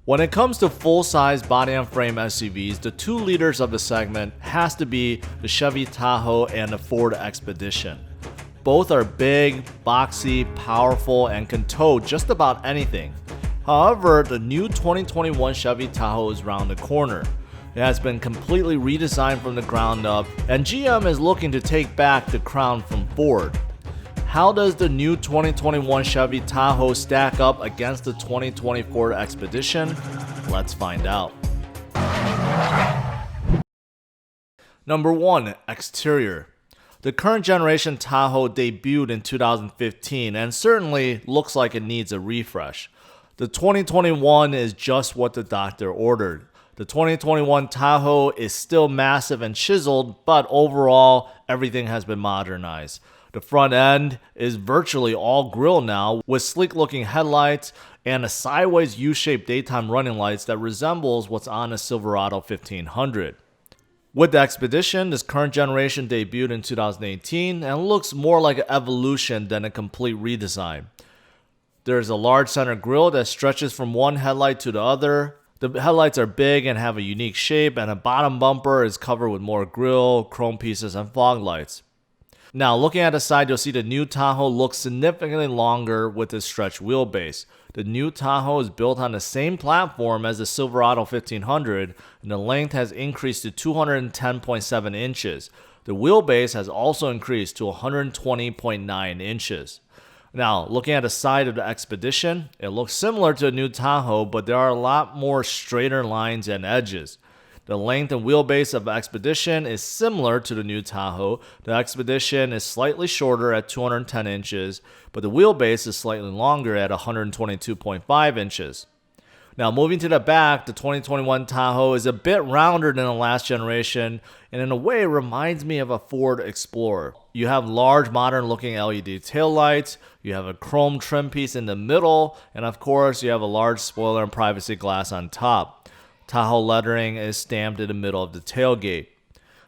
When it comes to full-size body and frame SUVs, the two leaders of the segment has to be the Chevy Tahoe and the Ford Expedition. Both are big, boxy, powerful, and can tow just about anything. However, the new 2021 Chevy Tahoe is around the corner. It has been completely redesigned from the ground up, and GM is looking to take back the crown from Ford. How does the new 2021 Chevy Tahoe stack up against the 2020 Ford Expedition? Let's find out. Number 1. Exterior. The current generation Tahoe debuted in 2015 and certainly looks like it needs a refresh. The 2021 is just what the doctor ordered. The 2021 Tahoe is still massive and chiseled, but overall, everything has been modernized. The front end is virtually all grille now, with sleek-looking headlights and a sideways U-shaped daytime running lights that resembles what's on a Silverado 1500. With the Expedition, this current generation debuted in 2018 and looks more like an evolution than a complete redesign. There is a large center grille that stretches from one headlight to the other. The headlights are big and have a unique shape, and a bottom bumper is covered with more grille, chrome pieces, and fog lights. Now, looking at the side, you'll see the new Tahoe looks significantly longer with its stretched wheelbase. The new Tahoe is built on the same platform as the Silverado 1500, and the length has increased to 210.7 inches. The wheelbase has also increased to 120.9 inches. Now, looking at the side of the Expedition, it looks similar to a new Tahoe, but there are a lot more straighter lines and edges. The length and wheelbase of the Expedition is similar to the new Tahoe. The Expedition is slightly shorter at 210 inches, but the wheelbase is slightly longer at 122.5 inches. Now, moving to the back, the 2021 Tahoe is a bit rounder than the last generation, and in a way reminds me of a Ford Explorer. You have large modern-looking LED taillights, you have a chrome trim piece in the middle, and of course, you have a large spoiler and privacy glass on top. Tahoe lettering is stamped in the middle of the tailgate.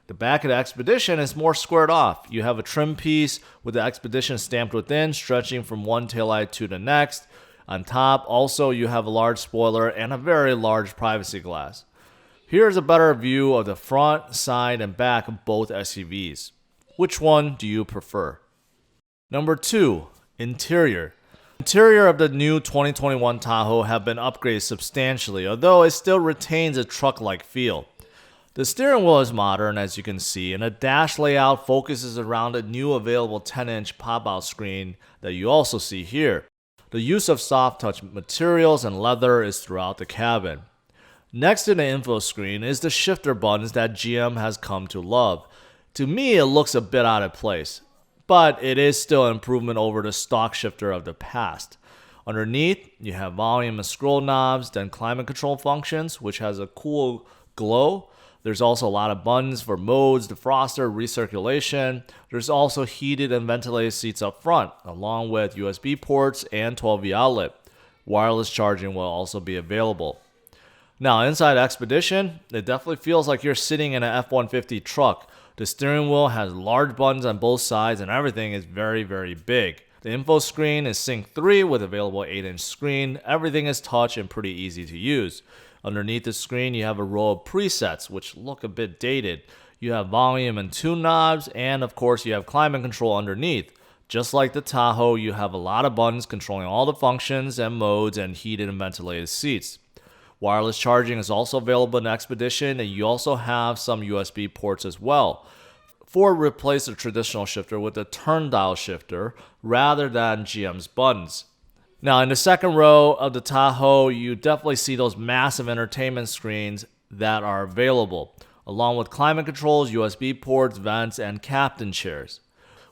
The back of the Expedition is more squared off. You have a trim piece with the Expedition stamped within, stretching from one taillight to the next. On top, also, you have a large spoiler and a very large privacy glass. Here's a better view of the front, side, and back of both SUVs. Which one do you prefer? Number 2. Interior. The interior of the new 2021 Tahoe have been upgraded substantially, although it still retains a truck-like feel. The steering wheel is modern, as you can see, and the dash layout focuses around a new available 10-inch pop-out screen that you also see here. The use of soft-touch materials and leather is throughout the cabin. Next to the info screen is the shifter buttons that GM has come to love. To me, it looks a bit out of place, but it is still an improvement over the stock shifter of the past. Underneath, you have volume and scroll knobs, then climate control functions, which has a cool glow. There's also a lot of buttons for modes, defroster, recirculation. There's also heated and ventilated seats up front, along with USB ports and 12V outlet. Wireless charging will also be available. Now, inside Expedition, it definitely feels like you're sitting in an F-150 truck. The steering wheel has large buttons on both sides and everything is very, very big. The info screen is Sync 3 with available 8-inch screen. Everything is touch and pretty easy to use. Underneath the screen, you have a row of presets which look a bit dated. You have volume and tune knobs, and of course you have climate control underneath. Just like the Tahoe, you have a lot of buttons controlling all the functions and modes and heated and ventilated seats. Wireless charging is also available in the Expedition, and you also have some USB ports as well. Ford replaced the traditional shifter with a turn dial shifter rather than GM's buttons. Now, in the second row of the Tahoe, you definitely see those massive entertainment screens that are available, along with climate controls, USB ports, vents, and captain chairs.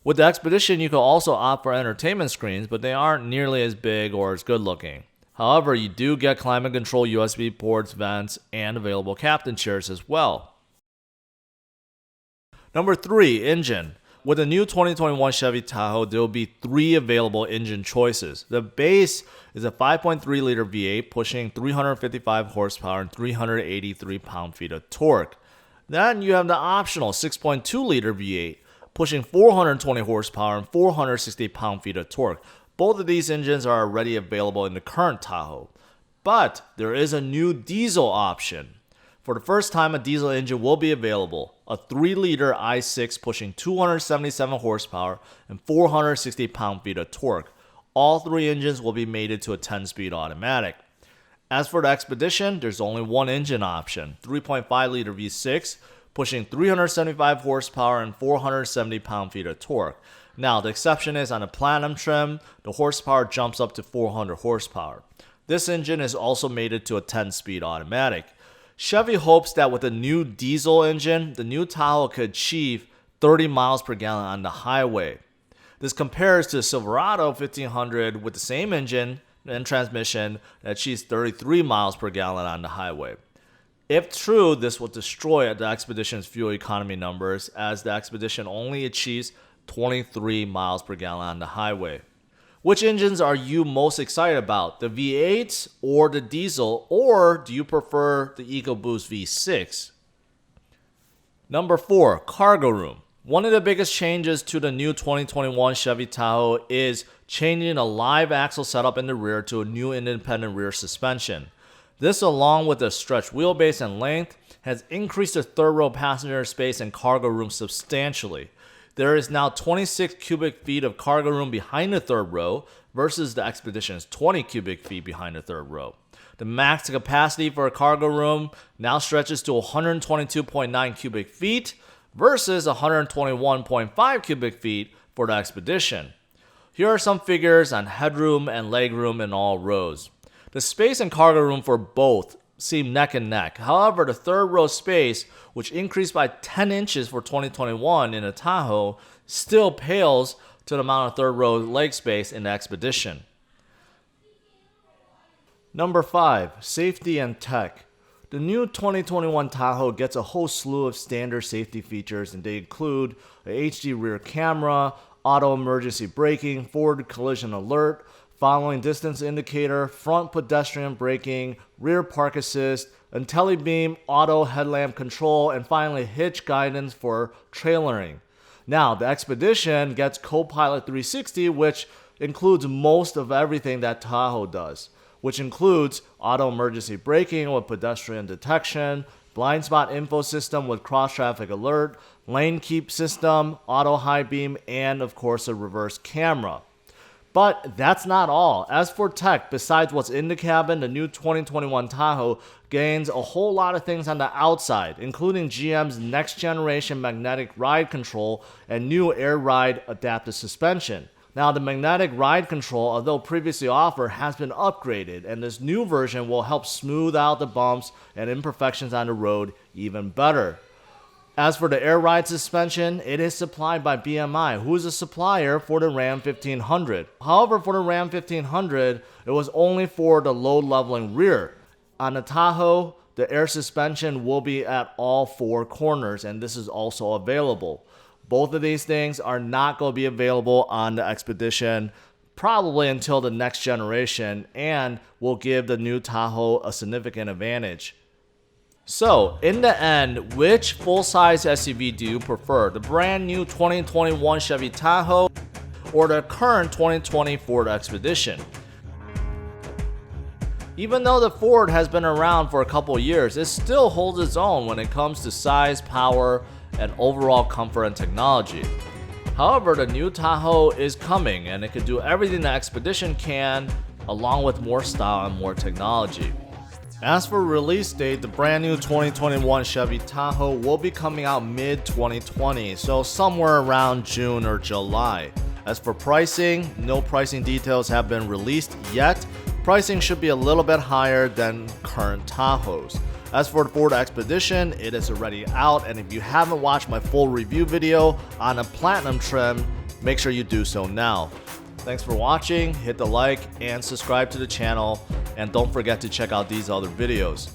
With the Expedition, you can also opt for entertainment screens, but they aren't nearly as big or as good looking. However, you do get climate control, USB ports, vents, and available captain chairs as well. Number 3, engine. With the new 2021 Chevy Tahoe, there will be 3 available engine choices. The base is a 5.3-liter V8 pushing 355 horsepower and 383 pound-feet of torque. Then you have the optional 6.2-liter V8 pushing 420 horsepower and 460 pound-feet of torque. Both of these engines are already available in the current Tahoe. But there is a new diesel option. For the first time, a diesel engine will be available. A 3-liter i6 pushing 277 horsepower and 460 pound-feet of torque. All 3 engines will be mated to a 10-speed automatic. As for the Expedition, there's only one engine option, 3.5-liter V6, pushing 375 horsepower and 470 pound-feet of torque. Now, the exception is on the Platinum trim, the horsepower jumps up to 400 horsepower. This engine is also mated to a 10-speed automatic. Chevy hopes that with the new diesel engine, the new Tahoe could achieve 30 miles per gallon on the highway. This compares to the Silverado 1500 with the same engine and transmission that achieves 33 miles per gallon on the highway. If true, this will destroy the Expedition's fuel economy numbers, as the Expedition only achieves 23 miles per gallon on the highway. Which engines are you most excited about, the V8 or the diesel, or do you prefer the EcoBoost V6? Number 4, cargo room. One of the biggest changes to the new 2021 Chevy Tahoe is changing a live axle setup in the rear to a new independent rear suspension. This, along with a stretched wheelbase and length, has increased the third row passenger space and cargo room substantially. There is now 26 cubic feet of cargo room behind the third row versus the Expedition's 20 cubic feet behind the third row. The max capacity for a cargo room now stretches to 122.9 cubic feet versus 121.5 cubic feet for the Expedition. Here are some figures on headroom and legroom in all rows. The space and cargo room for both seem neck and neck. However, the third row space, which increased by 10 inches for 2021 in a Tahoe, still pales to the amount of third row leg space in the Expedition. Number 5, safety and tech. The new 2021 Tahoe gets a whole slew of standard safety features, and they include a HD rear camera, auto emergency braking, forward collision alert, following distance indicator, front pedestrian braking, rear park assist, IntelliBeam auto headlamp control, and finally hitch guidance for trailering. Now, the Expedition gets Copilot 360, which includes most of everything that Tahoe does, which includes auto emergency braking with pedestrian detection, blind spot info system with cross-traffic alert, lane keep system, auto high beam, and of course a reverse camera. But that's not all. As for tech, besides what's in the cabin, the new 2021 Tahoe gains a whole lot of things on the outside, including GM's next generation magnetic ride control and new air ride adaptive suspension. Now, the magnetic ride control, although previously offered, has been upgraded, and this new version will help smooth out the bumps and imperfections on the road even better. As for the air ride suspension, it is supplied by BMI, who is a supplier for the Ram 1500. However, for the Ram 1500, it was only for the load leveling rear. On the Tahoe, the air suspension will be at all 4 corners, and this is also available. Both of these things are not going to be available on the Expedition probably until the next generation, and will give the new Tahoe a significant advantage. So, in the end, which full-size SUV do you prefer? The brand new 2021 Chevy Tahoe or the current 2020 Ford Expedition? Even though the Ford has been around for a couple years, it still holds its own when it comes to size, power, and overall comfort and technology. However, the new Tahoe is coming, and it can do everything the Expedition can, along with more style and more technology. As for release date, the brand new 2021 Chevy Tahoe will be coming out mid-2020, so somewhere around June or July. As for pricing, no pricing details have been released yet. Pricing should be a little bit higher than current Tahoes. As for the Ford Expedition, it is already out, and if you haven't watched my full review video on a Platinum trim, make sure you do so now. Thanks for watching, hit the like and subscribe to the channel, and don't forget to check out these other videos.